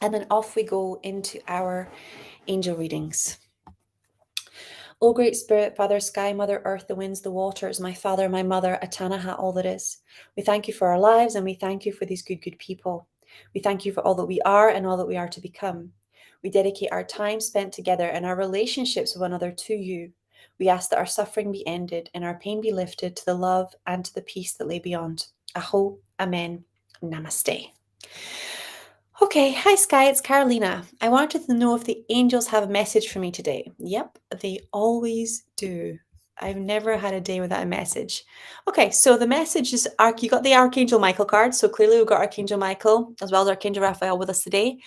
And then off we go into our angel readings. O great spirit, Father Sky, Mother Earth, the winds, the waters, my father, my mother, Atanaha, all that is. We thank you for our lives and we thank you for these good, good people. We thank you for all that we are and all that we are to become. We dedicate our time spent together and our relationships with one another to you. We ask that our suffering be ended and our pain be lifted to the love and to the peace that lay beyond. Aho, Amen, Namaste. Okay, hi Sky, it's Carolina. I wanted to know if the angels have a message for me today. Yep, they always do. I've never had a day without a message. Okay, so the message is you got the Archangel Michael card. So clearly we've got Archangel Michael as well as Archangel Raphael with us today.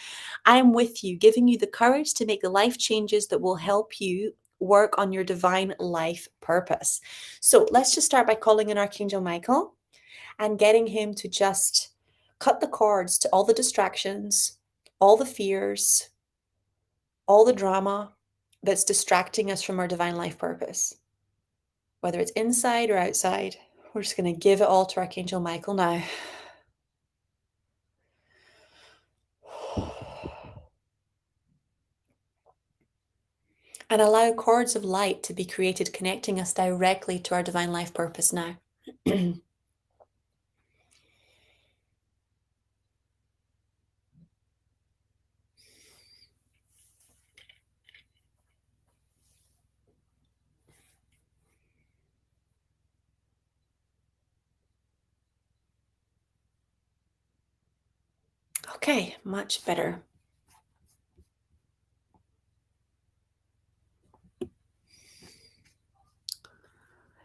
I am with you, giving you the courage to make the life changes that will help you work on your divine life purpose. So let's just start by calling in Archangel Michael and getting him to just cut the cords to all the distractions, all the fears, all the drama that's distracting us from our divine life purpose. Whether it's inside or outside, we're just going to give it all to Archangel Michael now. And allow cords of light to be created, connecting us directly to our divine life purpose now. Okay, much better.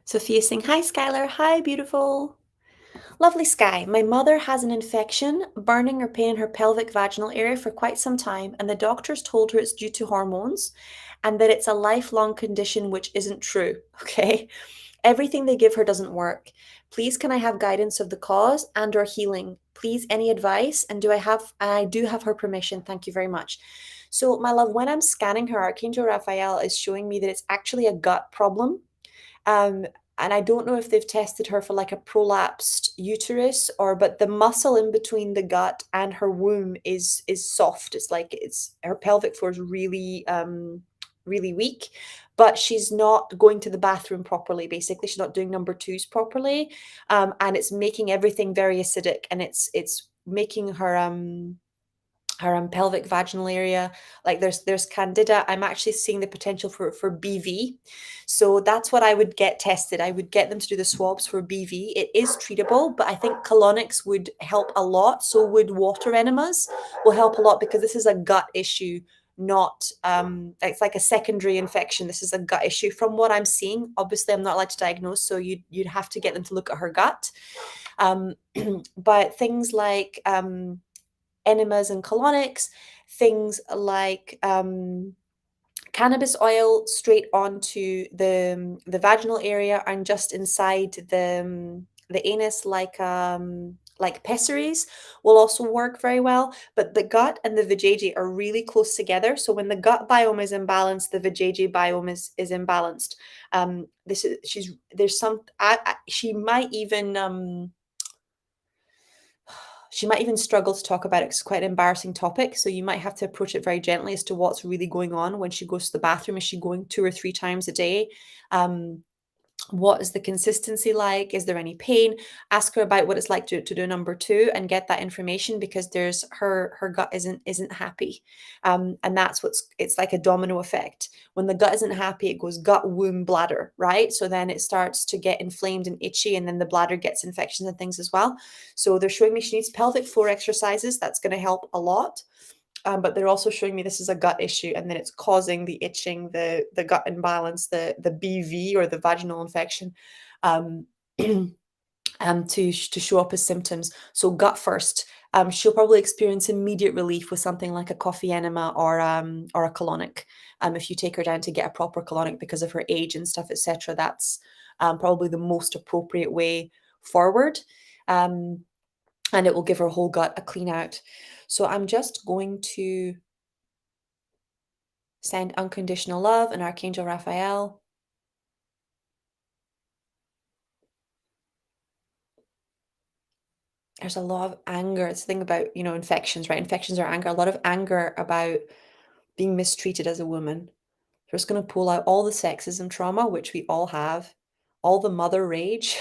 Sophia saying, hi, Skylar. Hi, beautiful. Lovely Sky. My mother has an infection, burning or pain in her pelvic vaginal area for quite some time, and the doctors told her it's due to hormones and that it's a lifelong condition, which isn't true. Okay. Everything they give her doesn't work. Please, can I have guidance of the cause and or healing? Please, any advice? And I do have her permission. Thank you very much. So, my love, when I'm scanning her, Archangel Raphael is showing me that it's actually a gut problem. Um, and I don't know if they've tested her for like a prolapsed uterus but the muscle in between the gut and her womb is soft. It's like it's her pelvic floor is really weak, but she's not going to the bathroom properly. Basically, she's not doing number twos properly, and it's making everything very acidic, and it's making her pelvic vaginal area, like there's candida. I'm actually seeing the potential for BV, so that's what I would get tested. I would get them to do the swabs for BV. It is treatable, but I think colonics would help a lot. So would water enemas will help a lot, because this is a gut issue, not it's like a secondary infection. This is a gut issue from what I'm seeing. Obviously I'm not allowed to diagnose, so you'd have to get them to look at her gut. But things like enemas and colonics, things like cannabis oil straight onto the vaginal area and just inside the anus, like pessaries, will also work very well. But the gut and the vajayjay are really close together. So when the gut biome is imbalanced, the vajayjay biome is imbalanced. This is she's there's some she might even struggle to talk about it 'cause it's quite an embarrassing topic. So you might have to approach it very gently as to what's really going on when she goes to the bathroom. Is she going 2 or 3 times a day? Um, what is the consistency like? Is there any pain? Ask her about what it's like to do number two and get that information, because there's her gut isn't happy. And that's it's like a domino effect. When the gut isn't happy, it goes gut, womb, bladder, right? So then it starts to get inflamed and itchy, and then the bladder gets infections and things as well. So they're showing me she needs pelvic floor exercises. That's going to help a lot. But they're also showing me this is a gut issue, and then it's causing the itching, the gut imbalance, the BV or the vaginal infection, um, to show up as symptoms. So gut first. She'll probably experience immediate relief with something like a coffee enema or a colonic. If you take her down to get a proper colonic because of her age and stuff, etc., that's probably the most appropriate way forward. And it will give her whole gut a clean out. So I'm just going to send unconditional love and Archangel Raphael. There's a lot of anger. It's the thing about, infections, right? Infections are anger. A lot of anger about being mistreated as a woman. So it's going to pull out all the sexism trauma, which we all have, all the mother rage.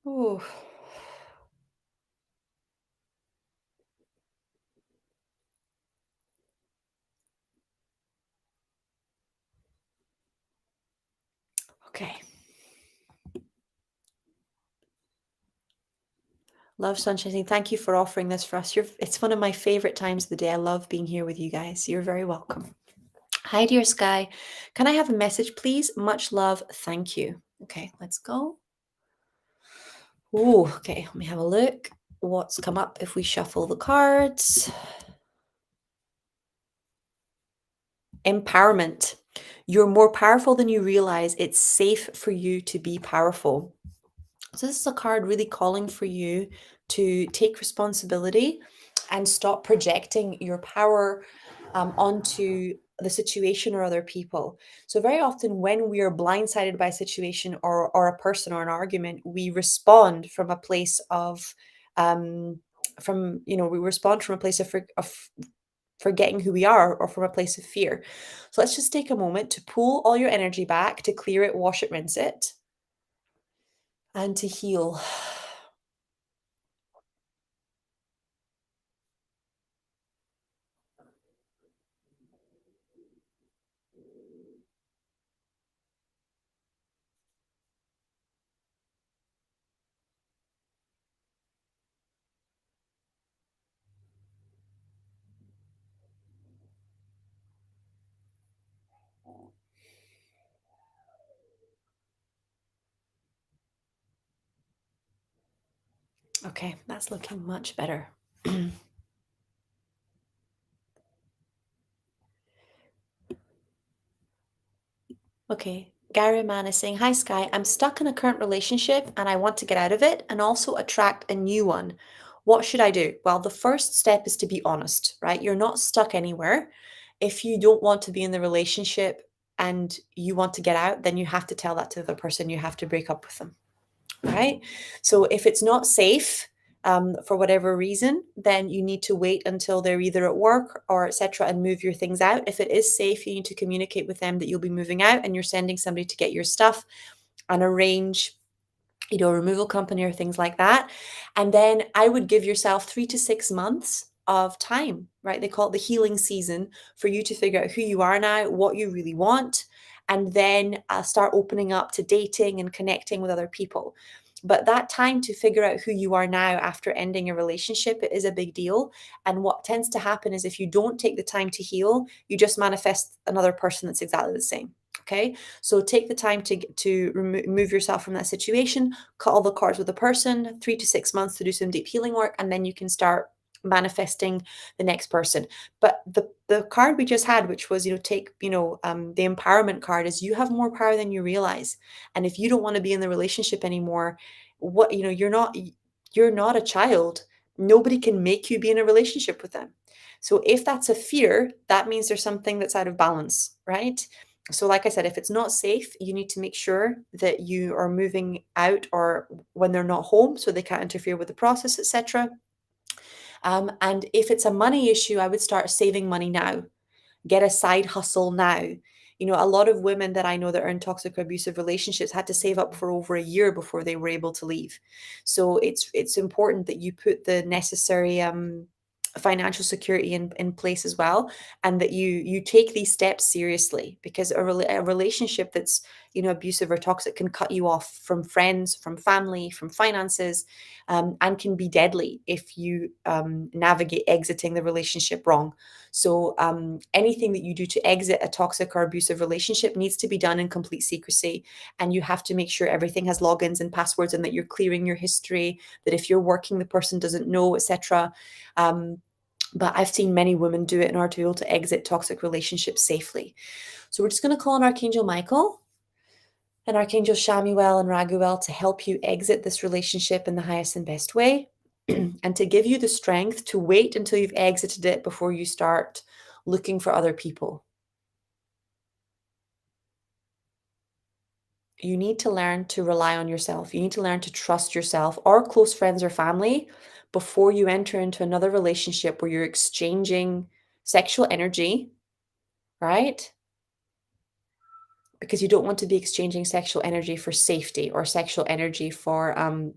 Ooh. Okay. Love Sunshine. Thank you for offering this for us. It's one of my favorite times of the day. I love being here with you guys. You're very welcome. Hi, dear Sky. Can I have a message, please? Much love. Thank you. Okay, let's go. Ooh, okay. Let me have a look. What's come up if we shuffle the cards? Empowerment. You're more powerful than you realize. It's safe for you to be powerful. So, this is a card really calling for you to take responsibility and stop projecting your power onto the situation or other people. So, very often, when we are blindsided by a situation or a person or an argument, we respond from a place of, we respond from a place of forgetting who we are or from a place of fear. So, let's just take a moment to pull all your energy back, to clear it, wash it, rinse it, and to heal. Okay, that's looking much better. Okay, Gary Mann is saying, Hi Sky, I'm stuck in a current relationship and I want to get out of it and also attract a new one. What should I do? Well, the first step is to be honest, right? You're not stuck anywhere. If you don't want to be in the relationship and you want to get out, then you have to tell that to the other person. You have to break up with them. Right? So if it's not safe for whatever reason, then you need to wait until they're either at work or etc. and move your things out. If it is safe, you need to communicate with them that you'll be moving out and you're sending somebody to get your stuff and arrange a removal company or things like that. And then I would give yourself 3 to 6 months of time, right? They call it the healing season for you to figure out who you are now, what you really want, and then start opening up to dating and connecting with other people. But that time to figure out who you are now after ending a relationship, it is a big deal. And what tends to happen is if you don't take the time to heal, you just manifest another person that's exactly the same. Okay, so take the time to remove yourself from that situation, cut all the cords with the person, 3 to 6 months to do some deep healing work, and then you can start manifesting the next person. But the card we just had, which was the empowerment card, is you have more power than you realize. And if you don't want to be in the relationship anymore, you're not a child. Nobody can make you be in a relationship with them. So if that's a fear, that means there's something that's out of balance, right? So, like I said, if it's not safe, you need to make sure that you are moving out or when they're not home so they can't interfere with the process, etc. And if it's a money issue, I would start saving money now. Get a side hustle now. A lot of women that I know that are in toxic or abusive relationships had to save up for over a year before they were able to leave. So it's important that you put the necessary financial security in place as well, and that you take these steps seriously, because a relationship that's abusive or toxic can cut you off from friends, from family, from finances, and can be deadly if you navigate exiting the relationship wrong. So anything that you do to exit a toxic or abusive relationship needs to be done in complete secrecy, and you have to make sure everything has logins and passwords, and that you're clearing your history, that if you're working the person doesn't know, etc. But I've seen many women do it in order to be able to exit toxic relationships safely. So we're just going to call on Archangel Michael and Archangel Shamuel and Raguel to help you exit this relationship in the highest and best way. and to give you the strength to wait until you've exited it before you start looking for other people. You need to learn to rely on yourself. You need to learn to trust yourself or close friends or family before you enter into another relationship where you're exchanging sexual energy, right? Because you don't want to be exchanging sexual energy for safety or sexual energy for um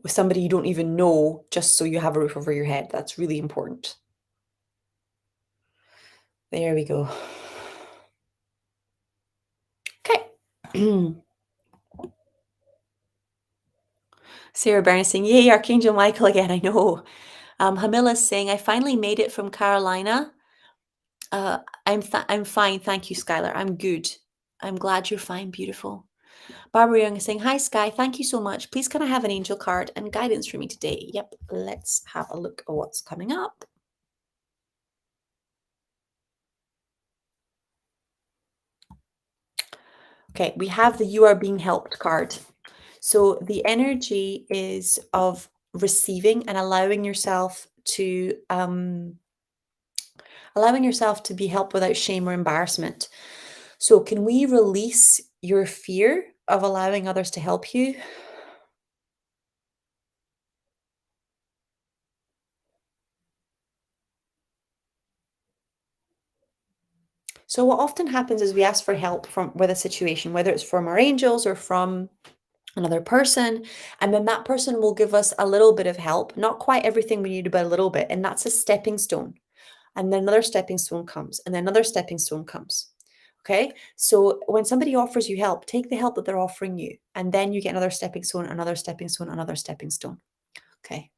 with somebody you don't even know just so you have a roof over your head. That's really important. There we go. Okay. Sarah Byrne is saying, yay, Archangel Michael again. I know. Hamila's saying, I finally made it from Carolina. I'm fine. Thank you, Skylar. I'm good. I'm glad you're fine. Beautiful. Barbara Young is saying, hi, Sky. Thank you so much. Please, can I have an angel card and guidance for me today? Yep. Let's have a look at what's coming up. Okay, we have the You Are Being Helped card. So the energy is of receiving and allowing yourself to be helped without shame or embarrassment. So can we release your fear of allowing others to help you? So what often happens is we ask for help from with a situation, whether it's from our angels or from another person, and then that person will give us a little bit of help, not quite everything we need, but a little bit, and that's a stepping stone. And then another stepping stone comes, and then another stepping stone comes. Okay, so when somebody offers you help, take the help that they're offering you, and then you get another stepping stone, another stepping stone, another stepping stone. Okay.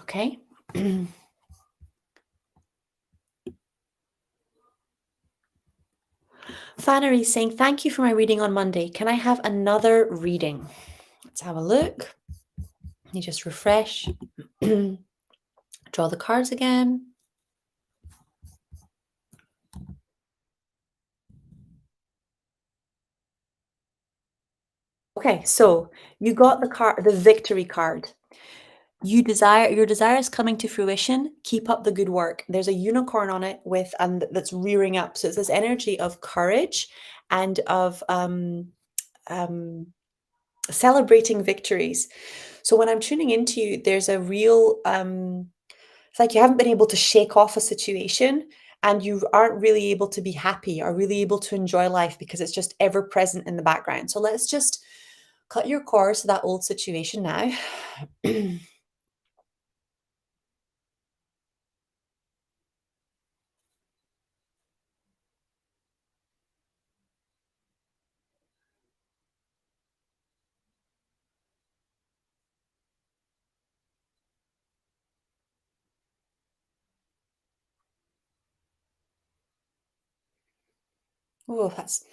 Okay. Fannery saying, thank you for my reading on Monday. Can I have another reading? Let's have a look. You just refresh. Draw the cards again. Okay, so you got the victory card. Your desire is coming to fruition. Keep up the good work. There's a unicorn on it and that's rearing up. So it's this energy of courage and of celebrating victories. So when I'm tuning into you, there's a real it's like you haven't been able to shake off a situation and you aren't really able to be happy or really able to enjoy life because it's just ever present in the background. So let's just cut your cords to that old situation now. Oh, that's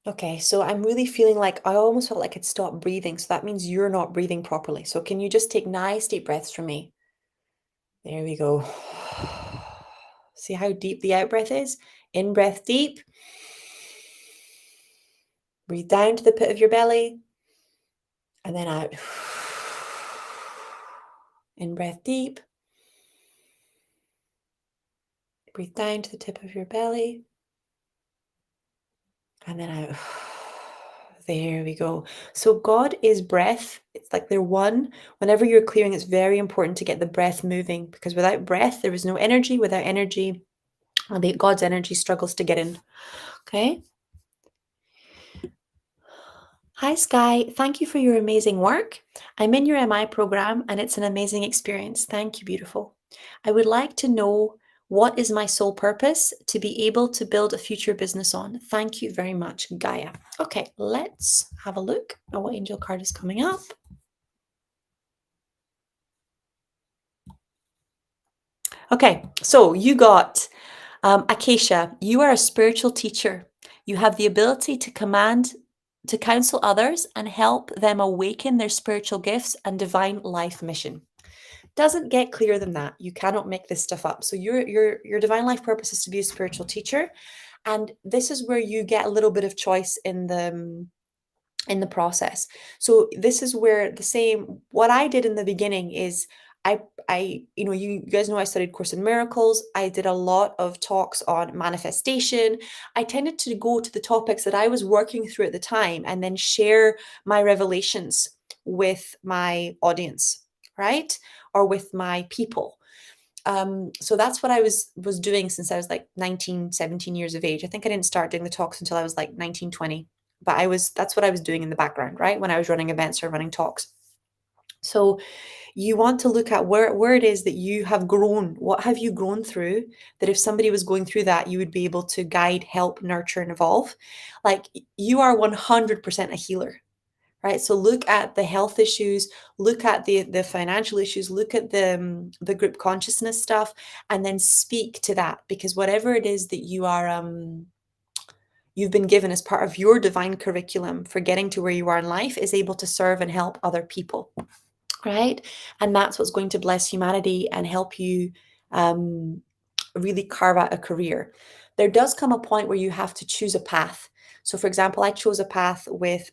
okay. So I'm really feeling like I almost felt like I'd stopped breathing. So that means you're not breathing properly. So can you just take nice deep breaths from me? There we go. See how deep the out breath is? In breath deep. Breathe down to the pit of your belly. And then out. In breath deep. Breathe down to the tip of your belly. And then out. There we go. So God is breath. It's like they're one. Whenever you're clearing, it's very important to get the breath moving because without breath, there is no energy. Without energy, God's energy struggles to get in. Okay. Hi, Sky. Thank you for your amazing work. I'm in your MI program and it's an amazing experience. Thank you, beautiful. I would like to know what is my sole purpose to be able to build a future business on. Thank you very much, Gaia. Okay, let's have a look at what angel card is coming up. Okay, so you got Acacia. You are a spiritual teacher. You have the ability to command, to counsel others and help them awaken their spiritual gifts and divine life mission. Doesn't get clearer than that. You cannot make this stuff up. So your divine life purpose is to be a spiritual teacher, and this is where you get a little bit of choice in the process. So this is where the same what I did in the beginning is I you guys know I studied Course in Miracles. I did a lot of talks on manifestation. I tended to go to the topics that I was working through at the time and then share my revelations with my audience, right? Or with my people. So that's what I was doing since I was like 19, 17 years of age. I think I didn't start doing the talks until I was like 19, 20. But that's what I was doing in the background, right? When I was running events or running talks. So you want to look at where it is that you have grown. What have you grown through that if somebody was going through that, you would be able to guide, help, nurture, and evolve? Like you are 100% a healer, right? So look at the health issues, look at the financial issues, look at the group consciousness stuff, and then speak to that because whatever it is that you've been given as part of your divine curriculum for getting to where you are in life is able to serve and help other people, right? And that's what's going to bless humanity and help you um, really carve out a career. There does come a point where you have to choose a path. So, for example, I chose a path with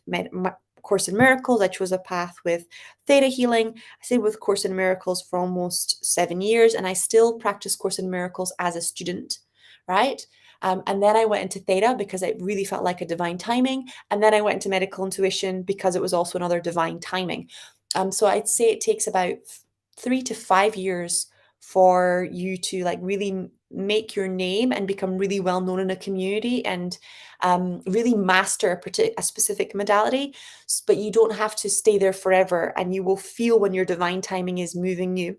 Course in Miracles. I chose a path with Theta Healing. I stayed with Course in Miracles for almost 7 years, and I still practice Course in Miracles as a student, right? And then I went into Theta because it really felt like a divine timing. And then I went into Medical Intuition because it was also another divine timing. So I'd say it takes about 3 to 5 years for you to like really make your name and become really well known in a community and really master a specific modality. But you don't have to stay there forever, and you will feel when your divine timing is moving you.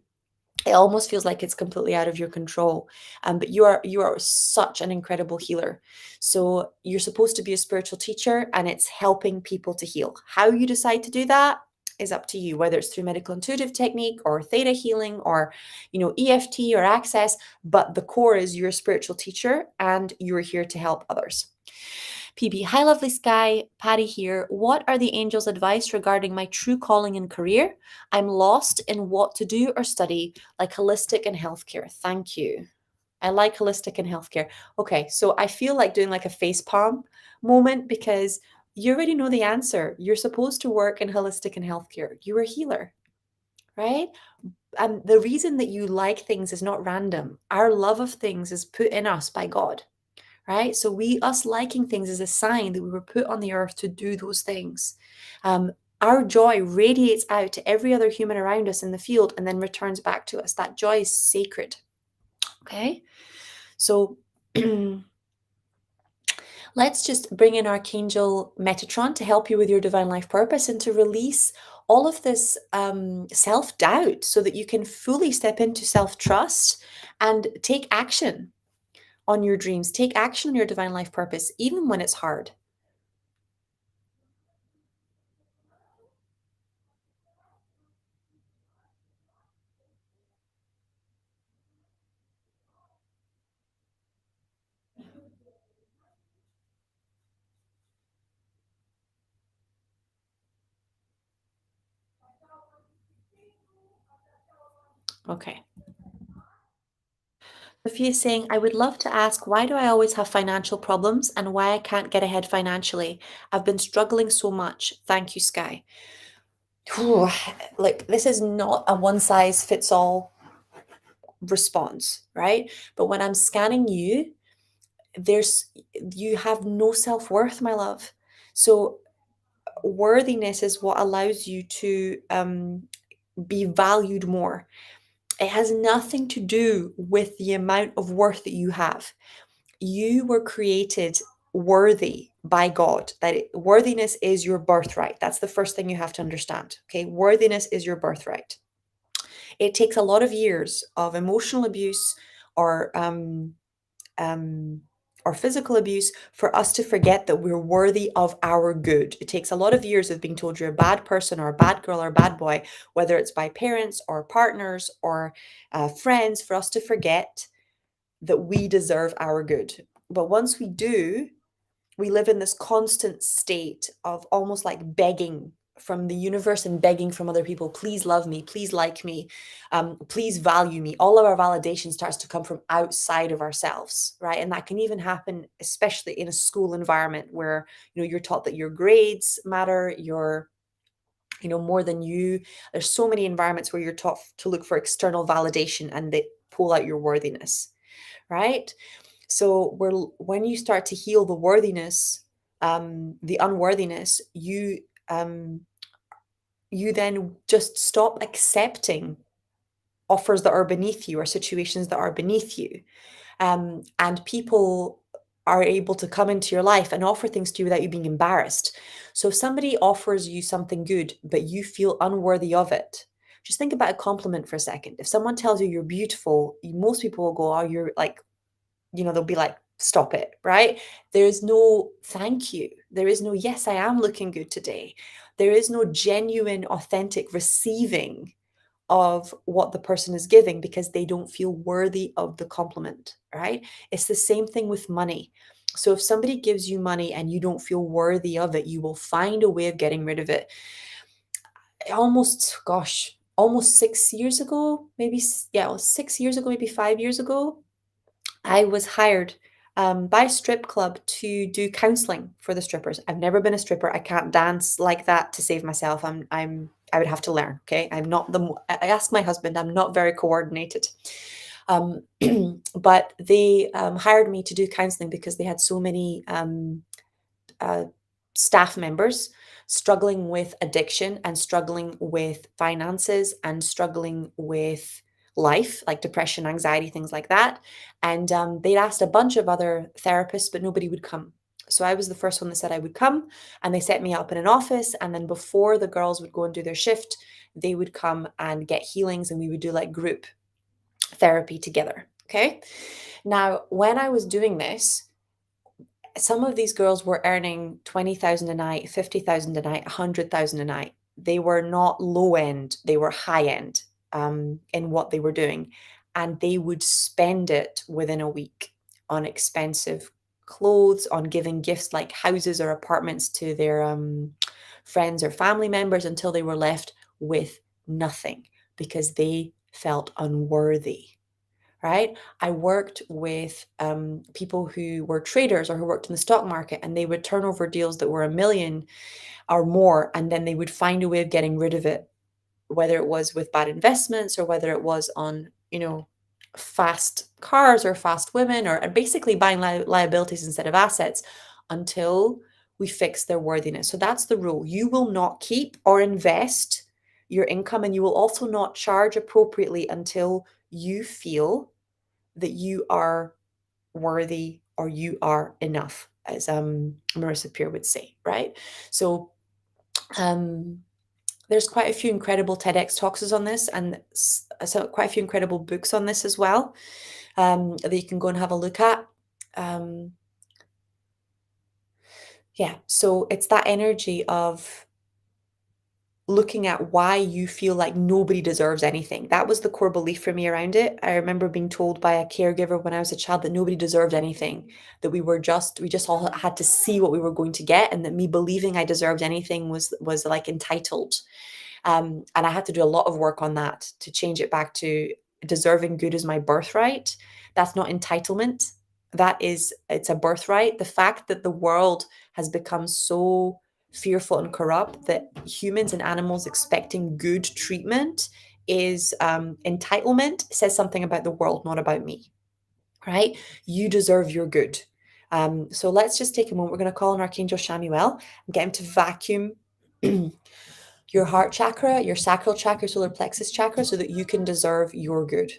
It almost feels like it's completely out of your control. But you are such an incredible healer. So you're supposed to be a spiritual teacher, and it's helping people to heal. How you decide to do that is up to you, whether it's through medical intuitive technique or theta healing or EFT or access. But the core is you're a spiritual teacher and you're here to help others. PB, hi, lovely Sky. Patty here. What are the angels' advice regarding my true calling and career? I'm lost in what to do or study, like holistic and healthcare. Thank you. I like holistic and healthcare. Okay, so I feel like doing like a face palm moment because you already know the answer. You're supposed to work in holistic and healthcare. You're a healer, right? And the reason that you like things is not random. Our love of things is put in us by God, right? So us liking things is a sign that we were put on the earth to do those things. Our joy radiates out to every other human around us in the field and then returns back to us. That joy is sacred. Okay, so let's just bring in Archangel Metatron to help you with your divine life purpose and to release all of this self-doubt so that you can fully step into self-trust and take action on your dreams, take action on your divine life purpose, even when it's hard. Okay. Sophia is saying, I would love to ask, why do I always have financial problems and why I can't get ahead financially? I've been struggling so much. Thank you, Sky. Whew, like, this is not a one size fits all response, right? But when I'm scanning you have no self-worth, my love. So worthiness is what allows you to be valued more. It has nothing to do with the amount of worth that you have. You were created worthy by God. Worthiness is your birthright. That's the first thing you have to understand. Okay, worthiness is your birthright. It takes a lot of years of emotional abuse or um, or physical abuse for us to forget that we're worthy of our good. It takes a lot of years of being told you're a bad person or a bad girl or a bad boy, whether it's by parents or partners or friends, for us to forget that we deserve our good. But once we do, we live in this constant state of almost like begging from the universe and begging from other people, please love me, please like me, please value me. All of our validation starts to come from outside of ourselves, right? And that can even happen, especially in a school environment where, you're taught that your grades matter, more than you. There's so many environments where you're taught to look for external validation and they pull out your worthiness, right? So when you start to heal the worthiness, the unworthiness, you then just stop accepting offers that are beneath you or situations that are beneath you. And people are able to come into your life and offer things to you without you being embarrassed. So if somebody offers you something good, but you feel unworthy of it, just think about a compliment for a second. If someone tells you you're beautiful, most people will go, oh, you're like, they'll be like, stop it, right? There is no thank you. There is no, yes, I am looking good today. There is no genuine, authentic receiving of what the person is giving because they don't feel worthy of the compliment, right? It's the same thing with money. So if somebody gives you money and you don't feel worthy of it, you will find a way of getting rid of it. Almost 6 years ago, maybe, yeah, it was 6 years ago, maybe 5 years ago, I was hired by a strip club to do counseling for the strippers. I've never been a stripper. I can't dance like that to save myself. I would have to learn. Okay, I'm not I asked my husband. I'm not very coordinated. Um, but they hired me to do counseling because they had so many uh, staff members struggling with addiction and struggling with finances and struggling with life, like depression, anxiety, things like that. And they'd asked a bunch of other therapists, but nobody would come. So I was the first one that said I would come, and they set me up in an office. And then before the girls would go and do their shift, they would come and get healings, and we would do like group therapy together. Okay. Now, when I was doing this, some of these girls were earning 20,000 a night, 50,000 a night, 100,000 a night. They were not low end, they were high end in what they were doing. And they would spend it within a week on expensive clothes, on giving gifts like houses or apartments to their friends or family members until they were left with nothing because they felt unworthy. Right? I worked with people who were traders or who worked in the stock market, and they would turn over deals that were 1 million or more, and then they would find a way of getting rid of it, whether it was with bad investments or whether it was on, fast cars or fast women or basically buying liabilities instead of assets until we fix their worthiness. So that's the rule. You will not keep or invest your income, and you will also not charge appropriately until you feel that you are worthy or you are enough, as Marissa Peer would say, right? So there's quite a few incredible TEDx talks on this, and so quite a few incredible books on this as well, that you can go and have a look at. Yeah, so it's that energy of looking at why you feel like nobody deserves anything. That was the core belief for me around it. I remember being told by a caregiver when I was a child that nobody deserved anything, that we just all had to see what we were going to get, and that me believing I deserved anything was like entitled. And I had to do a lot of work on that to change it back to deserving good is my birthright. That's not entitlement. It's a birthright. The fact that the world has become so fearful and corrupt that humans and animals expecting good treatment is entitlement says something about the world, not about me, right? You deserve your good. So let's just take a moment. We're going to call on Archangel Shamuel and get him to vacuum your heart chakra, your sacral chakra, solar plexus chakra, so that you can deserve your good.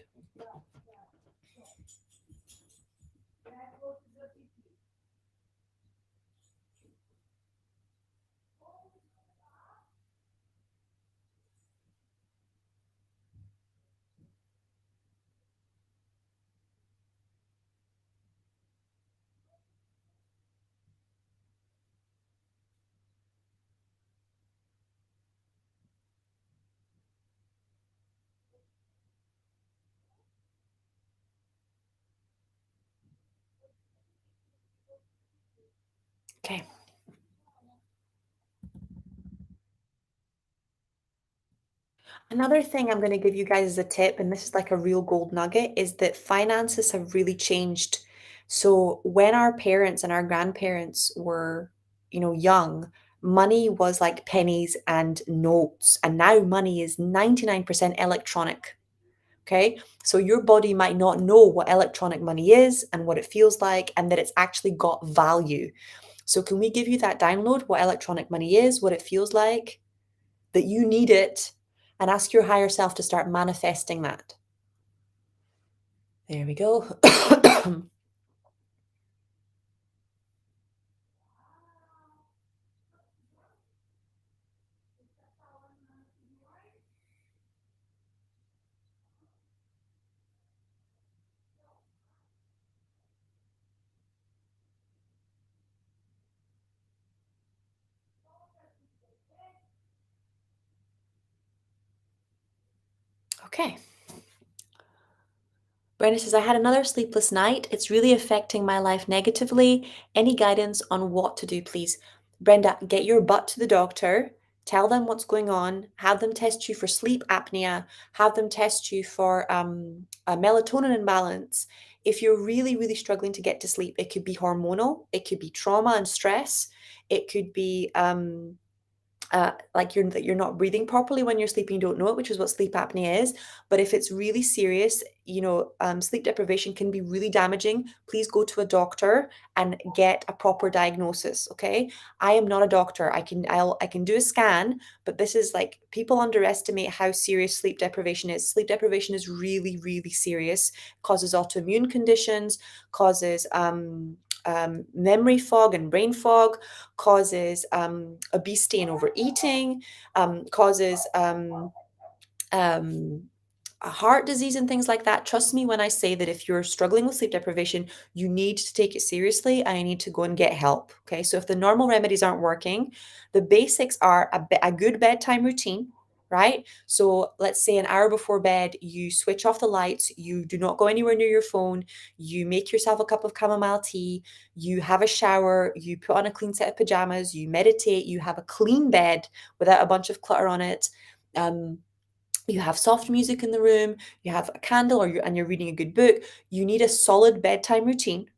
Okay. Another thing I'm going to give you guys as a tip, and this is like a real gold nugget, is that finances have really changed. So when our parents and our grandparents were, young, money was like pennies and notes, and now money is 99% electronic. Okay. So your body might not know what electronic money is and what it feels like, and that it's actually got value. So can we give you that download, what electronic money is, what it feels like, that you need it, and ask your higher self to start manifesting that? There we go. Okay. Brenda says, I had another sleepless night. It's really affecting my life negatively. Any guidance on what to do, please? Brenda, get your butt to the doctor. Tell them what's going on. Have them test you for sleep apnea. Have them test you for a melatonin imbalance. If you're really, really struggling to get to sleep, it could be hormonal. It could be trauma and stress. It could be like you're not breathing properly when you're sleeping, you don't know it, which is what sleep apnea is. But if it's really serious, sleep deprivation can be really damaging. Please go to a doctor and get a proper diagnosis. Okay, I am not a doctor. I can do a scan, but this is like, people underestimate how serious sleep deprivation is. Sleep deprivation is really, really serious. Causes autoimmune conditions, causes memory fog and brain fog, causes obesity and overeating, causes um, a heart disease and things like that. Trust me when I say that if you're struggling with sleep deprivation, you need to take it seriously and you need to go and get help. Okay. So if the normal remedies aren't working, the basics are a good bedtime routine, right? So let's say an hour before bed, you switch off the lights, you do not go anywhere near your phone, you make yourself a cup of chamomile tea, you have a shower, you put on a clean set of pajamas, you meditate, you have a clean bed without a bunch of clutter on it. Um, you have soft music in the room, you have a candle, and you're reading a good book. You need a solid bedtime routine,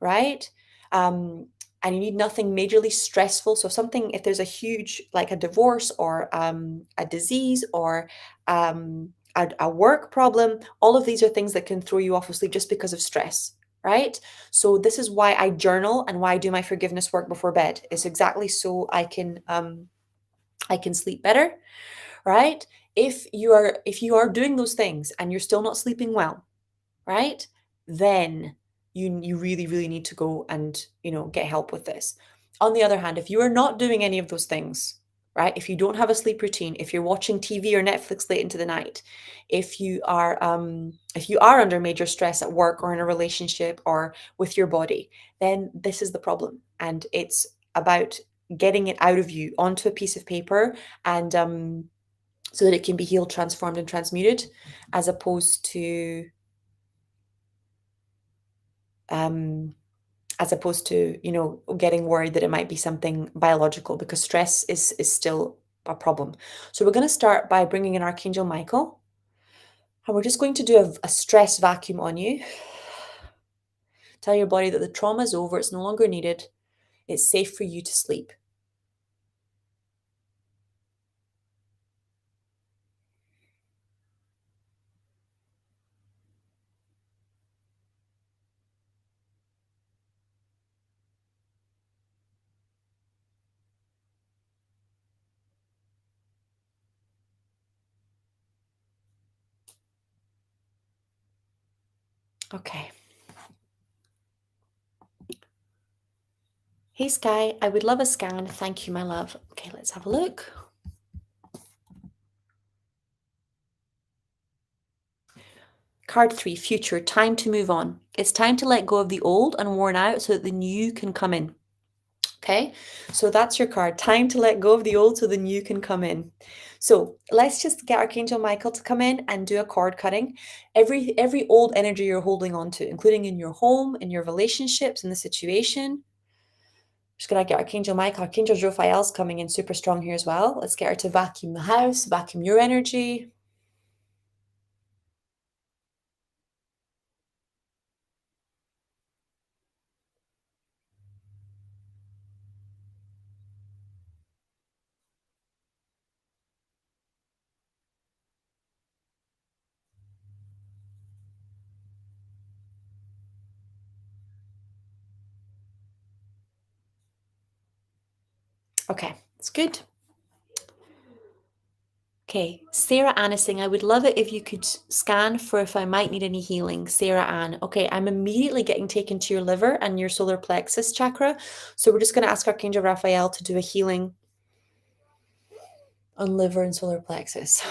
right? Um, and you need nothing majorly stressful. So if there's a huge, like a divorce or a disease or a work problem, all of these are things that can throw you off of sleep just because of stress, right? So this is why I journal and why I do my forgiveness work before bed. It's exactly so I can sleep better, right? If you are doing those things and you're still not sleeping well, right? Then you really, really need to go and, get help with this. On the other hand, if you are not doing any of those things, right? If you don't have a sleep routine, if you're watching TV or Netflix late into the night, if you are under major stress at work or in a relationship or with your body, then this is the problem. And it's about getting it out of you onto a piece of paper, and so that it can be healed, transformed, and transmuted, as opposed to um, getting worried that it might be something biological, because stress is still a problem. So we're going to start by bringing in Archangel Michael, and we're just going to do a stress vacuum on you. Tell your body that the trauma is over, it's no longer needed, it's safe for you to sleep. Okay. Hey Sky, I would love a scan. Thank you, my love. Okay, let's have a look. Card 3, future, time to move on. It's time to let go of the old and worn out so that the new can come in. Okay, so that's your card. Time to let go of the old so the new can come in. So let's just get Archangel Michael to come in and do a cord cutting. Every old energy you're holding on to, including in your home, in your relationships, in the situation. Just gonna get Archangel Michael, Archangel Jophiel's coming in super strong here as well. Let's get her to vacuum the house, vacuum your energy. Okay, it's good. Okay, Sarah Ann is saying, I would love it if you could scan for if I might need any healing. Sarah Ann. Okay, I'm immediately getting taken to your liver and your solar plexus chakra. So we're just going to ask Archangel Raphael to do a healing on liver and solar plexus.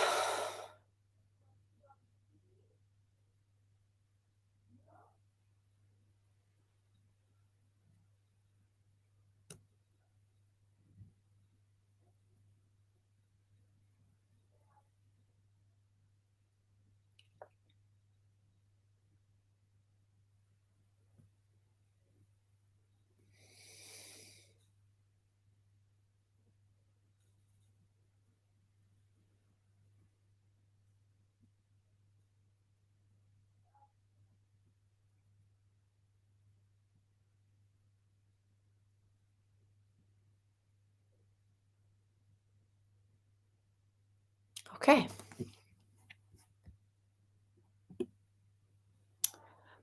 Okay.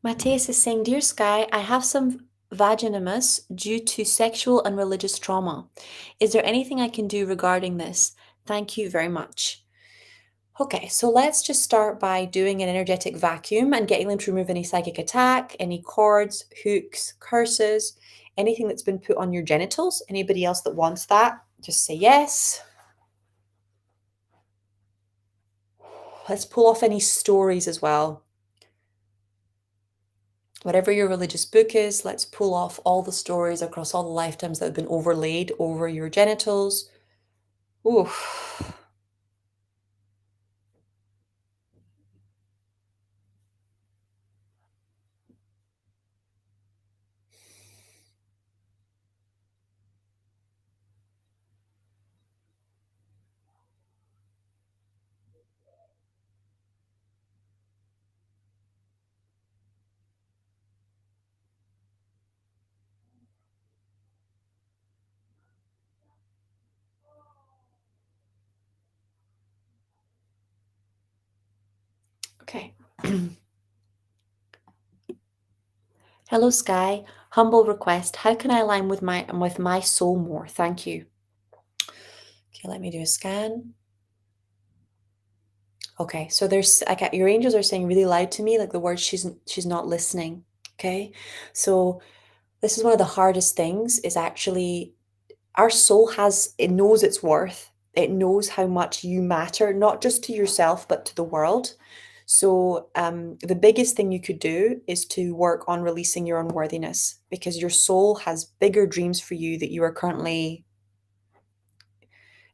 Matthias is saying, Dear Sky, I have some vaginismus due to sexual and religious trauma. Is there anything I can do regarding this? Thank you very much. Okay, so let's just start by doing an energetic vacuum and getting them to remove any psychic attack, any cords, hooks, curses, anything that's been put on your genitals. Anybody else that wants that, just say yes. Let's pull off any stories as well. Whatever your religious book is, let's pull off all the stories across all the lifetimes that have been overlaid over your genitals. Ooh. Okay. Hello, Sky. Humble request. How can I align with my soul more? Thank you. Okay, let me do a scan. Okay, so there's like your angels are saying really loud to me, like the words she's not listening. Okay, so this is one of the hardest things is actually our soul it knows its worth. It knows how much you matter, not just to yourself, but to the world. So the biggest thing you could do is to work on releasing your unworthiness because your soul has bigger dreams for you that you are currently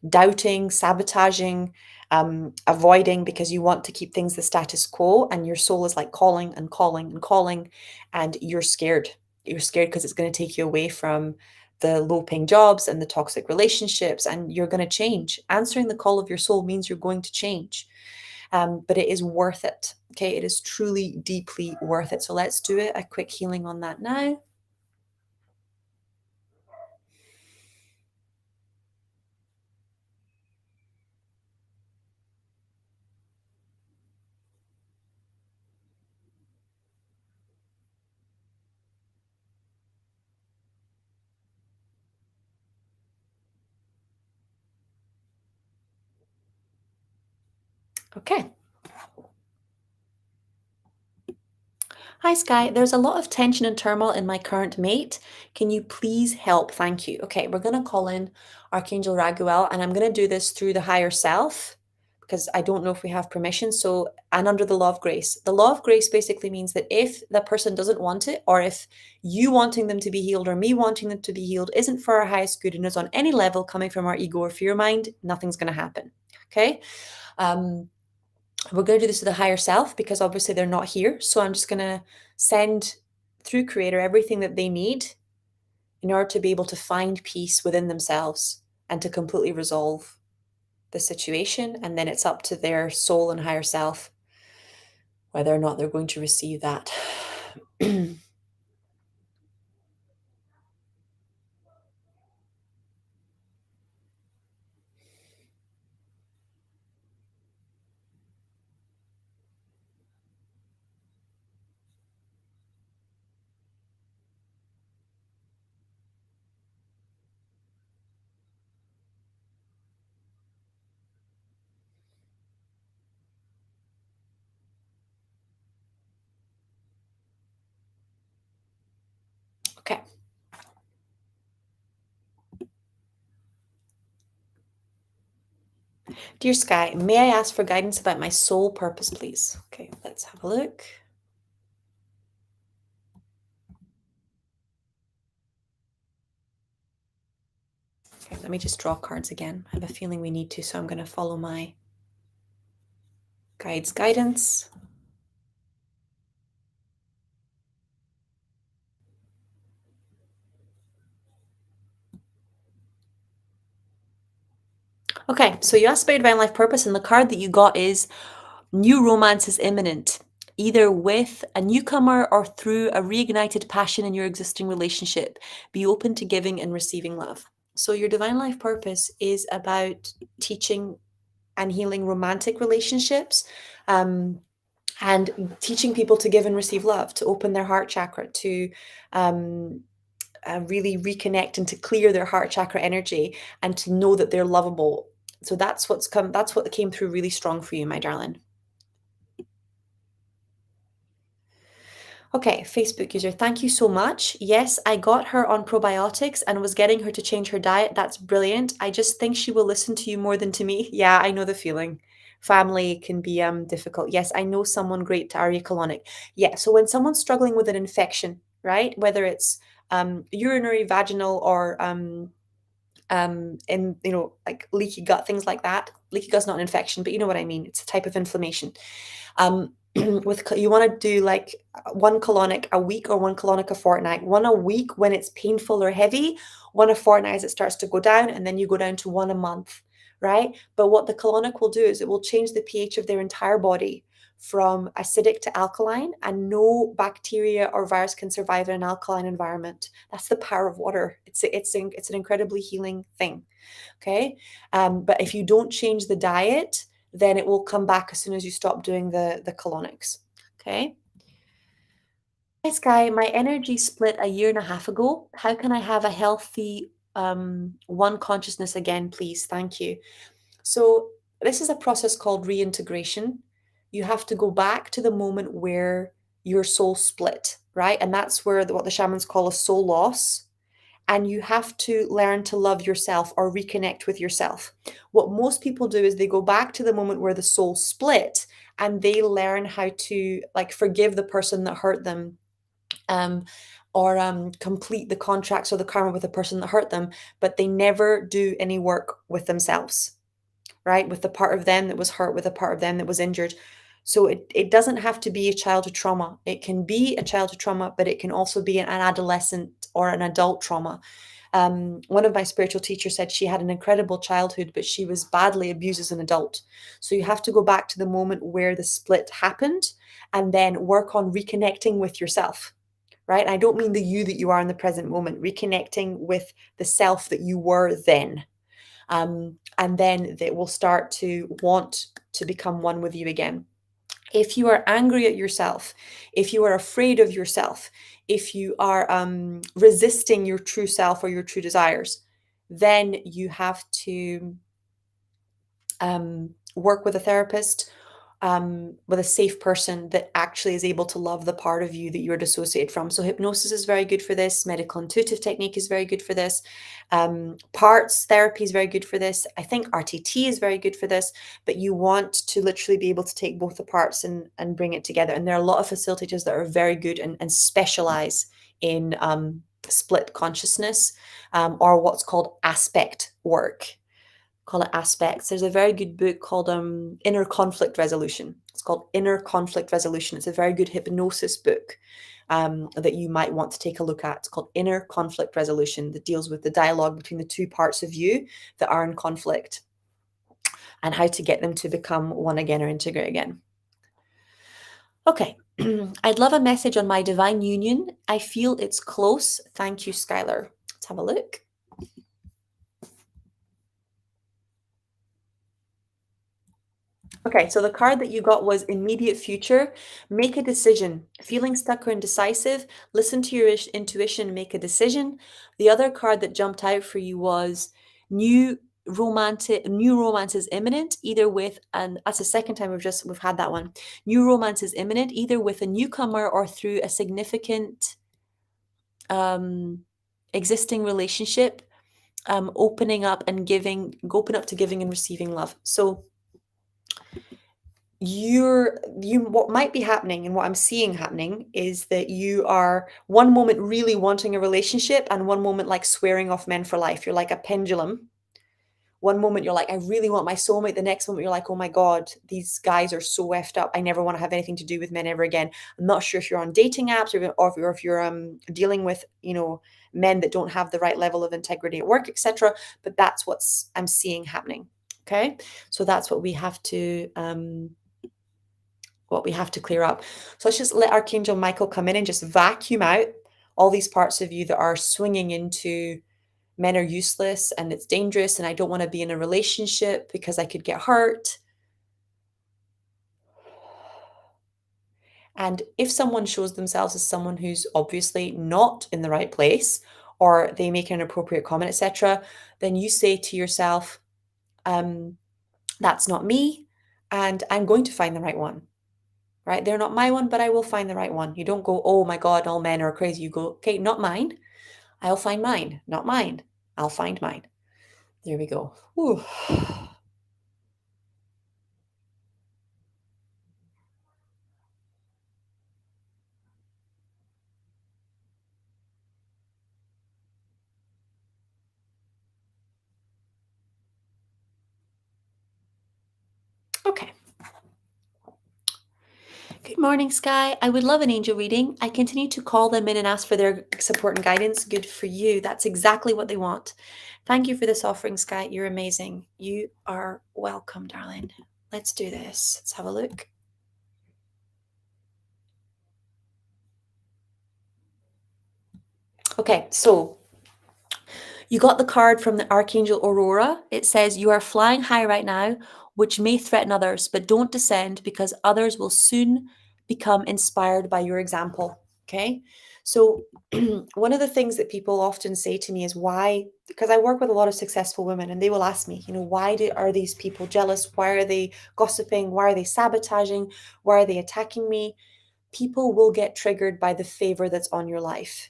doubting, sabotaging, avoiding because you want to keep things the status quo. And your soul is like calling and calling and calling, and you're scared. You're scared because it's going to take you away from the low paying jobs and the toxic relationships, and you're going to change. Answering the call of your soul means you're going to change. But it is worth it. Okay, it is truly, deeply worth it. So let's do it. A quick healing on that now. Okay. Hi, Sky. There's a lot of tension and turmoil in my current mate. Can you please help? Thank you. Okay, we're going to call in Archangel Raguel, and I'm going to do this through the higher self because I don't know if we have permission. So, and under the law of grace. The law of grace basically means that if the person doesn't want it, or if you wanting them to be healed or me wanting them to be healed isn't for our highest good and is on any level coming from our ego or fear mind, nothing's going to happen. Okay. Um, we're going to do this to the higher self because obviously they're not here. So I'm just going to send through Creator everything that they need in order to be able to find peace within themselves and to completely resolve the situation. And then it's up to their soul and higher self whether or not they're going to receive that. Okay. Dear Sky, may I ask for guidance about my soul purpose, please? Okay, let's have a look. Okay, let me just draw cards again. I have a feeling we need to, so I'm going to follow my guide's guidance. Okay, so you asked about your divine life purpose, and the card that you got is new romance is imminent, either with a newcomer or through a reignited passion in your existing relationship. Be open to giving and receiving love. So, your divine life purpose is about teaching and healing romantic relationships. And teaching people to give and receive love, to open their heart chakra, to um, really reconnect and to clear their heart chakra energy and to know that they're lovable. So that's what came through really strong for you, my darling. Okay, Facebook user, thank you so much. Yes, I got her on probiotics and was getting her to change her diet. That's brilliant. I just think she will listen to you more than to me. Yeah, I know the feeling. Family can be difficult. Yes, I know someone great to Arya colonic. Yeah, so when someone's struggling with an infection, right? Whether it's urinary, vaginal, or in like leaky gut, things like that. Leaky gut's not an infection, but you know what I mean. It's a type of inflammation. With you want to do like one colonic a week or one colonic a fortnight. One a week when it's painful or heavy, one a fortnight as it starts to go down, and then you go down to one a month, right? But what the colonic will do is it will change the pH of their entire body from acidic to alkaline, and no bacteria or virus can survive in an alkaline environment. That's the power of water. It's an incredibly healing thing. Okay. But if you don't change the diet, then it will come back as soon as you stop doing the colonics. Okay. Hi, Sky. My energy split a year and a half ago. How can I have a healthy one consciousness again, please? Thank you. So, this is a process called reintegration. You have to go back to the moment where your soul split, right? And that's where what the shamans call a soul loss. And you have to learn to love yourself or reconnect with yourself. What most people do is they go back to the moment where the soul split and they learn how to like forgive the person that hurt them, um, or complete the contracts or the karma with the person that hurt them, but they never do any work with themselves, right? With the part of them that was hurt, with the part of them that was injured. So it doesn't have to be a childhood trauma. It can be a childhood trauma, but it can also be an adolescent or an adult trauma. One of my spiritual teachers said she had an incredible childhood, but she was badly abused as an adult. So you have to go back to the moment where the split happened and then work on reconnecting with yourself, right? And I don't mean the you that you are in the present moment, reconnecting with the self that you were then. And then they will start to want to become one with you again. If you are angry at yourself, if you are afraid of yourself, if you are resisting your true self or your true desires, then you have to work with a therapist with a safe person that actually is able to love the part of you that you're dissociated from. So hypnosis is very good for this. Medical intuitive technique is very good for this. Parts therapy is very good for this. I think RTT is very good for this. But you want to literally be able to take both the parts and bring it together. And there are a lot of facilitators that are very good and specialize in split consciousness or what's called aspect work. Call it aspects. There's a very good book called Inner Conflict Resolution. It's called Inner Conflict Resolution. It's a very good hypnosis book that you might want to take a look at. It's called Inner Conflict Resolution, that deals with the dialogue between the two parts of you that are in conflict and how to get them to become one again or integrate again. Okay, I'd love a message on my divine union. I feel it's close. Thank you, Skylar. Let's have a look. Okay, so the card that you got was immediate future. Make a decision. Feeling stuck or indecisive, listen to your intuition, make a decision. The other card that jumped out for you was new romance is imminent, either with, and that's the second time we've had that one. New romance is imminent, either with a newcomer or through a significant existing relationship, opening up and giving, open up to giving and receiving love. So what might be happening and what I'm seeing happening is that you are one moment really wanting a relationship and one moment like swearing off men for life. You're like a pendulum. One moment you're like, I really want my soulmate. The next moment you're like, oh my God, these guys are so effed up. I never want to have anything to do with men ever again. I'm not sure if you're on dating apps or if you're dealing with, men that don't have the right level of integrity at work, etc. But that's I'm seeing happening. Okay. So that's what we have to clear up. So let's just let Archangel Michael come in and just vacuum out all these parts of you that are swinging into men are useless and it's dangerous and I don't want to be in a relationship because I could get hurt. And if someone shows themselves as someone who's obviously not in the right place, or they make an inappropriate comment, etc., then you say to yourself, that's not me, and I'm going to find the right one. Right? They're not my one, but I will find the right one. You don't go, oh my God, all men are crazy. You go, okay, not mine. I'll find mine. Not mine. I'll find mine. There we go. Whew. Okay. Good morning, Sky. I would love an angel reading. I continue to call them in and ask for their support and guidance. Good for you. That's exactly what they want. Thank you for this offering, Sky. You're amazing. You are welcome, darling. Let's do this. Let's have a look. Okay, so you got the card from the Archangel Aurora. It says, you are flying high right now, which may threaten others, but don't descend because others will soon become inspired by your example. Okay. So one of the things that people often say to me is why, because I work with a lot of successful women and they will ask me, why are these people jealous? Why are they gossiping? Why are they sabotaging? Why are they attacking me? People will get triggered by the favor that's on your life,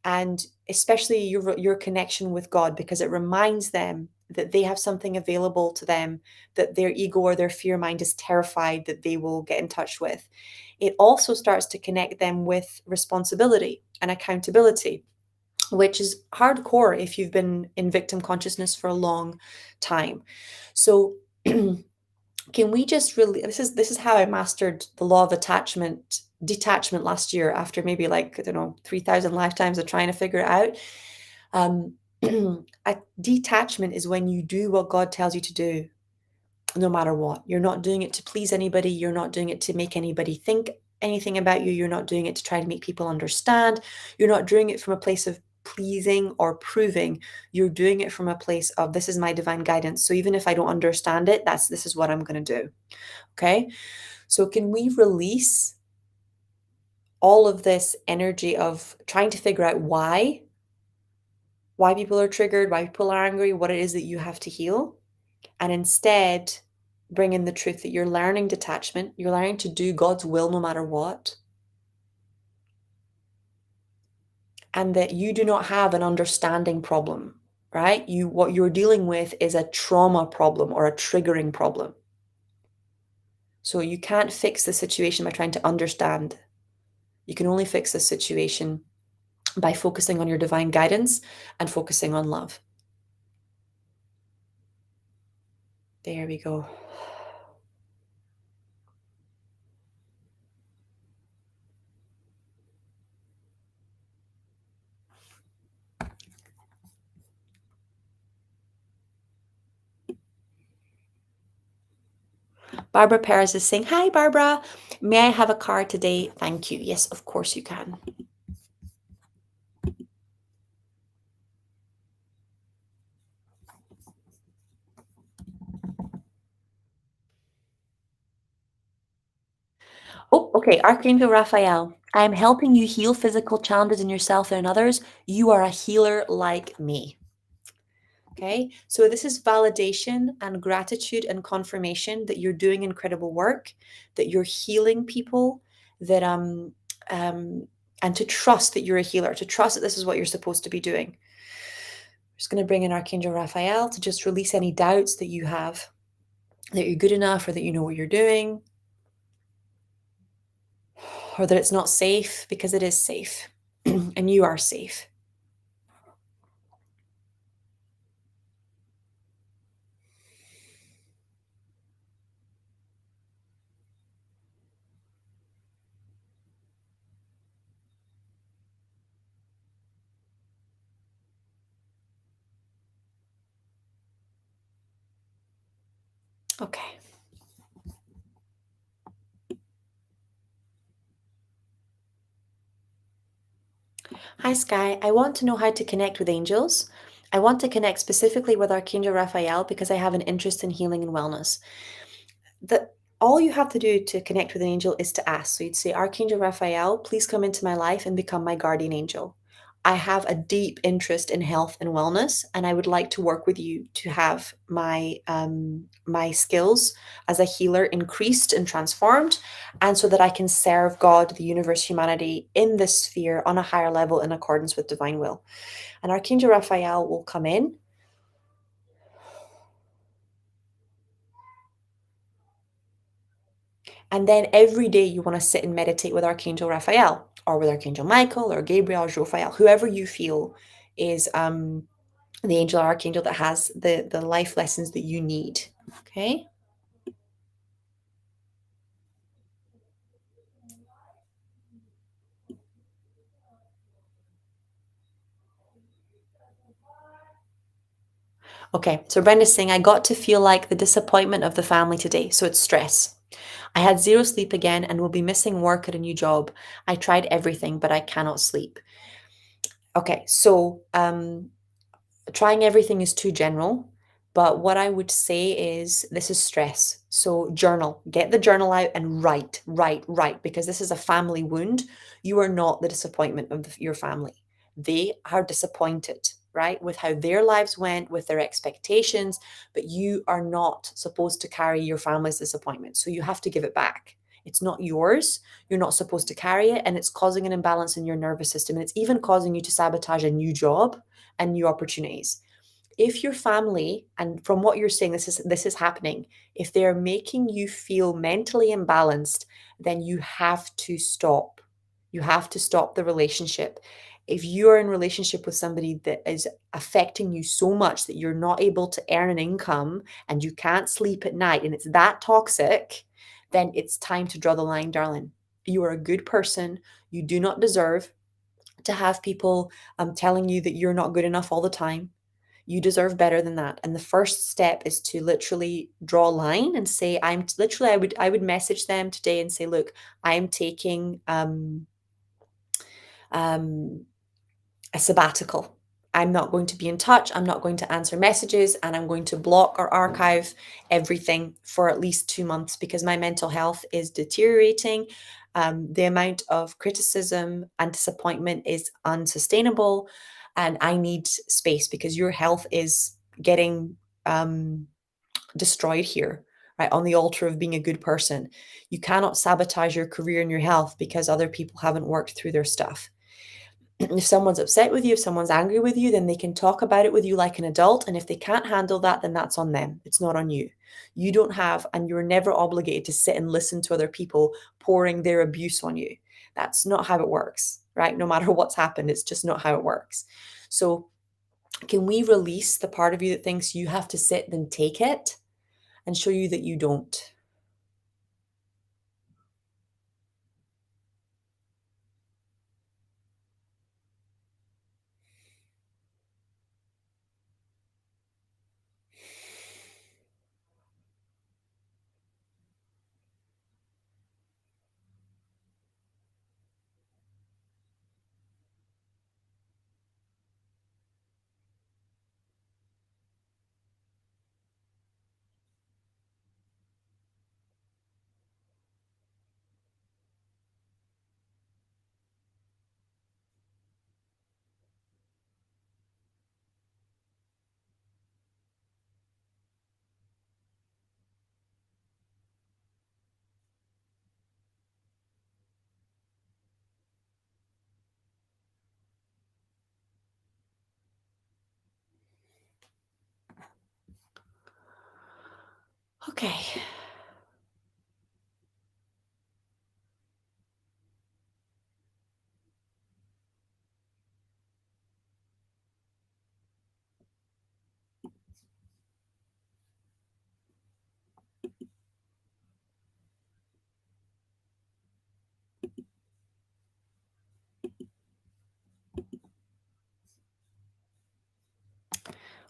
and especially your connection with God, because it reminds them that they have something available to them that their ego or their fear mind is terrified that they will get in touch with. It also starts to connect them with responsibility and accountability, which is hardcore if you've been in victim consciousness for a long time. So can we just really, this is how I mastered the law of detachment last year, after maybe like, I don't know, 3,000 lifetimes of trying to figure it out. A detachment is when you do what God tells you to do, no matter what. You're not doing it to please anybody. You're not doing it to make anybody think anything about you. You're not doing it to try to make people understand. You're not doing it from a place of pleasing or proving. You're doing it from a place of, this is my divine guidance. So even if I don't understand it, this is what I'm going to do. Okay. So can we release all of this energy of trying to figure out why people are triggered, why people are angry, what it is that you have to heal, and instead bring in the truth that you're learning detachment, you're learning to do God's will no matter what, and that you do not have an understanding problem, right? What you're dealing with is a trauma problem or a triggering problem. So you can't fix the situation by trying to understand. You can only fix the situation by focusing on your divine guidance and focusing on love. There we go. Barbara Perez is saying, "Hi, Barbara. May I have a card today? Thank you." Yes, of course you can. Oh, okay. Archangel Raphael, I am helping you heal physical challenges in yourself and in others. You are a healer like me. Okay, so this is validation and gratitude and confirmation that you're doing incredible work, that you're healing people, that um and to trust that you're a healer, to trust that this is what you're supposed to be doing. I'm just going to bring in Archangel Raphael to just release any doubts that you have, that you're good enough or that you know what you're doing, or that it's not safe, because it is safe and you are safe. Okay. Hi, Sky. I want to know how to connect with angels. I want to connect specifically with Archangel Raphael because I have an interest in healing and wellness. The All you have to do to connect with an angel is to ask. So you'd say, Archangel Raphael, please come into my life and become my guardian angel. I have a deep interest in health and wellness, and I would like to work with you to have my skills as a healer increased and transformed, and so that I can serve God, the universe, humanity in this sphere on a higher level in accordance with divine will. And Archangel Raphael will come in. And then every day you want to sit and meditate with Archangel Raphael or with Archangel Michael or Gabriel or Raphael, whoever you feel is the angel or archangel that has the life lessons that you need. Okay. Okay. So Brenda's saying, I got to feel like the disappointment of the family today. So it's stress. I had zero sleep again and will be missing work at a new job. I tried everything, but I cannot sleep. Okay. So trying everything is too general, but what I would say is this is stress. So journal, get the journal out and write, because this is a family wound. You are not the disappointment of your family. They are disappointed, right, with how their lives went, with their expectations, but you are not supposed to carry your family's disappointment. So you have to give it back. It's not yours. You're not supposed to carry it, and it's causing an imbalance in your nervous system. And it's even causing you to sabotage a new job and new opportunities. If your family, and from what you're saying, this is happening, if they're making you feel mentally imbalanced, then you have to stop. You have to stop the relationship. If you're in a relationship with somebody that is affecting you so much that you're not able to earn an income and you can't sleep at night and it's that toxic, then it's time to draw the line, darling. You are a good person. You do not deserve to have people telling you that you're not good enough all the time. You deserve better than that. And the first step is to literally draw a line and say, I would message them today and say, look, I am taking um, a sabbatical. I'm not going to be in touch. I'm not going to answer messages, and I'm going to block or archive everything for at least 2 months because my mental health is deteriorating. The amount of criticism and disappointment is unsustainable, and I need space because your health is getting destroyed here. right? On the altar of being a good person. You cannot sabotage your career and your health because other people haven't worked through their stuff. If someone's upset with you, if someone's angry with you, then they can talk about it with you like an adult. And if they can't handle that, then that's on them. It's not on you. You don't have, and you're never obligated to sit and listen to other people pouring their abuse on you. That's not how it works, right? No matter what's happened, it's just not how it works. So, can we release the part of you that thinks you have to sit and take it and show you that you don't? Okay.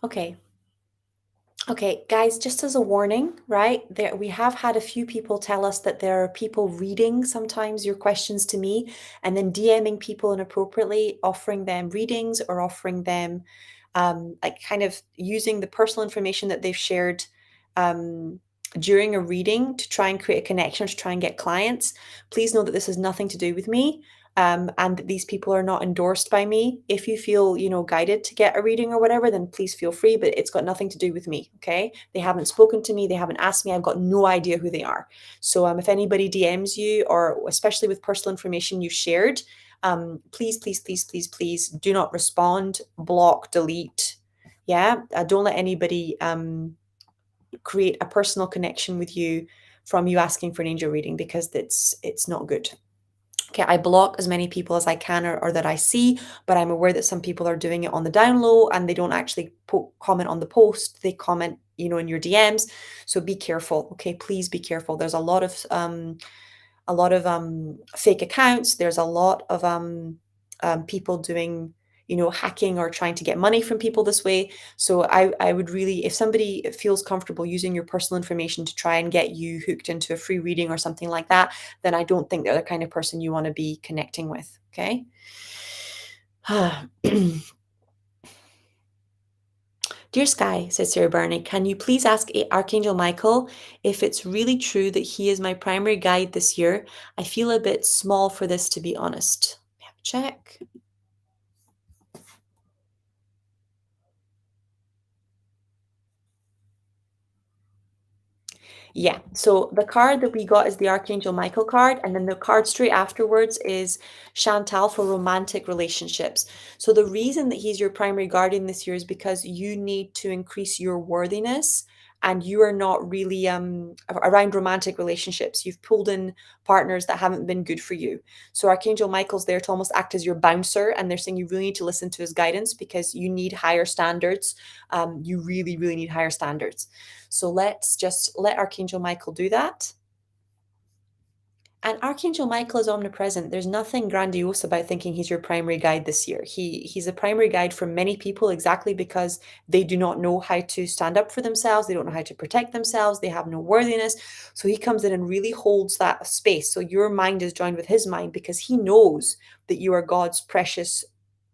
Okay. Okay, guys, just as a warning, right? There we have had a few people tell us that there are people reading sometimes your questions to me and then DMing people inappropriately, offering them readings or offering them like kind of using the personal information that they've shared um during a reading to try and create a connection or to try and get clients. Please know that this has nothing to do with me. And that these people are not endorsed by me. If you feel, guided to get a reading or whatever, then please feel free, but it's got nothing to do with me, okay? They haven't spoken to me, they haven't asked me, I've got no idea who they are. So if anybody DMs you, or especially with personal information you've shared, please, please, please, please, please do not respond, block, delete. Yeah, don't let anybody create a personal connection with you from you asking for an angel reading because it's not good. Okay, I block as many people as I can or that I see, but I'm aware that some people are doing it on the down low and they don't actually comment on the post. They comment, in your DMs. So be careful. Okay, please be careful. There's a lot of fake accounts. There's a lot of people doing, hacking or trying to get money from people this way. So I would really, if somebody feels comfortable using your personal information to try and get you hooked into a free reading or something like that, then I don't think they're the kind of person you want to be connecting with. Okay. Dear Sky, says Sarah Barney, can you please ask Archangel Michael if it's really true that he is my primary guide this year? I feel a bit small for this, to be honest. Check. Yeah. So the card that we got is the Archangel Michael card, and then the card straight afterwards is Chantal for romantic relationships. So the reason that he's your primary guardian this year is because you need to increase your worthiness and you are not really around romantic relationships. You've pulled in partners that haven't been good for you. So Archangel Michael's there to almost act as your bouncer, and they're saying you really need to listen to his guidance because you need higher standards. You really, really need higher standards. So let's just let Archangel Michael do that. And Archangel Michael is omnipresent. There's nothing grandiose about thinking he's your primary guide this year. He's a primary guide for many people exactly because they do not know how to stand up for themselves. They don't know how to protect themselves. They have no worthiness. So he comes in and really holds that space. So your mind is joined with his mind because he knows that you are God's precious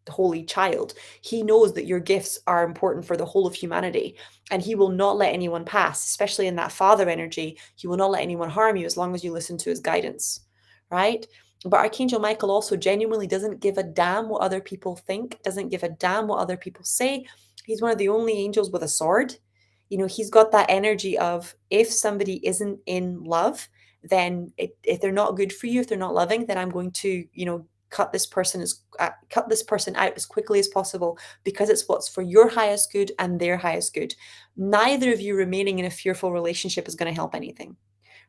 holy child. He knows that your gifts are important for the whole of humanity, and he will not let anyone pass, especially in that father energy. He will not let anyone harm you as long as you listen to his guidance, right? But Archangel Michael also genuinely doesn't give a damn what other people think, doesn't give a damn what other people say. He's one of the only angels with a sword. He's got that energy of if somebody isn't in love, then if they're not good for you, if they're not loving, then I'm going to, cut this person out as quickly as possible because it's what's for your highest good and their highest good. Neither of you remaining in a fearful relationship is going to help anything,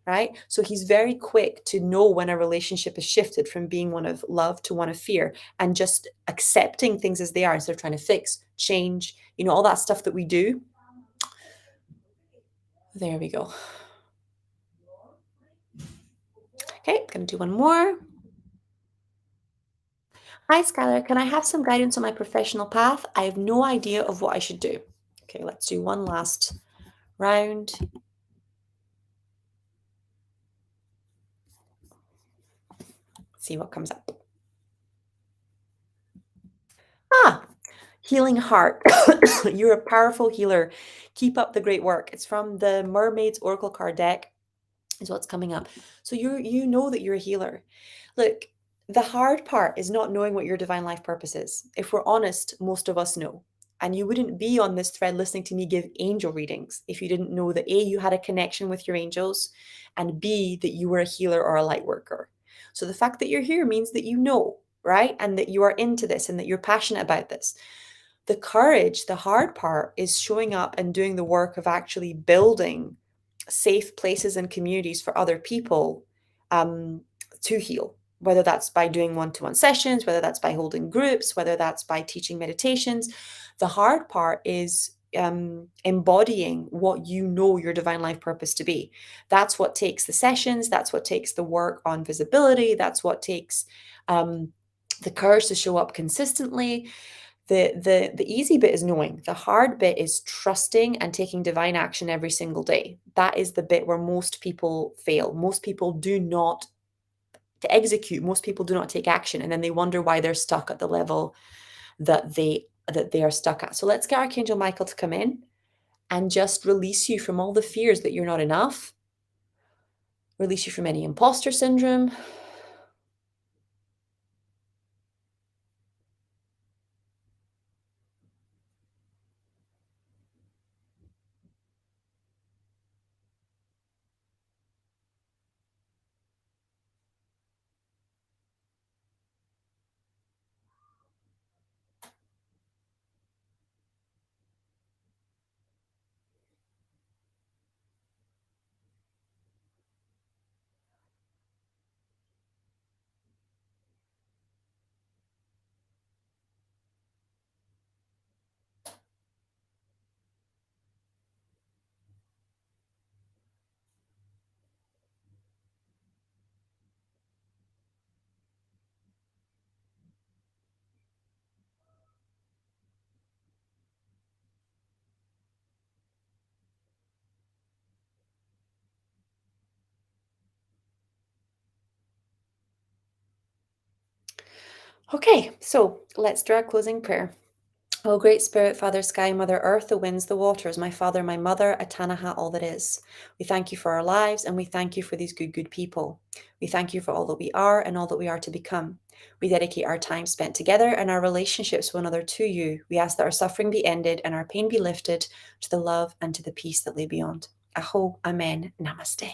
right? So he's very quick to know when a relationship is shifted from being one of love to one of fear, and just accepting things as they are instead of trying to fix, change, all that stuff that we do. There we go. Okay, gonna do one more. Hi, Skylar. Can I have some guidance on my professional path? I have no idea of what I should do. Okay, let's do one last round. See what comes up. Ah, healing heart. You're a powerful healer. Keep up the great work. It's from the Mermaid's Oracle card deck, is what's coming up. So you know that you're a healer. Look, the hard part is not knowing what your divine life purpose is. If we're honest, most of us know. And you wouldn't be on this thread listening to me give angel readings if you didn't know that A, you had a connection with your angels, and B, that you were a healer or a light worker. So the fact that you're here means that you know, right? And that you are into this and that you're passionate about this. The courage, the hard part is showing up and doing the work of actually building safe places and communities for other people to heal, whether that's by doing one-to-one sessions, whether that's by holding groups, whether that's by teaching meditations. The hard part is embodying what you know your divine life purpose to be. That's what takes the sessions. That's what takes the work on visibility. That's what takes the courage to show up consistently. The easy bit is knowing. The hard bit is trusting and taking divine action every single day. That is the bit where most people fail. Most people do not to execute. Most people do not take action, and then they wonder why they're stuck at the level that they are stuck at. So let's get Archangel Michael to come in and just release you from all the fears that you're not enough. Release you from any imposter syndrome. Okay, so let's do our closing prayer. O great Spirit, Father Sky, Mother Earth, the winds, the waters, my Father, my Mother, Atanaha, all that is. We thank you for our lives, and we thank you for these good, good people. We thank you for all that we are and all that we are to become. We dedicate our time spent together and our relationships with one another to you. We ask that our suffering be ended and our pain be lifted to the love and to the peace that lay beyond. Aho, Amen, Namaste.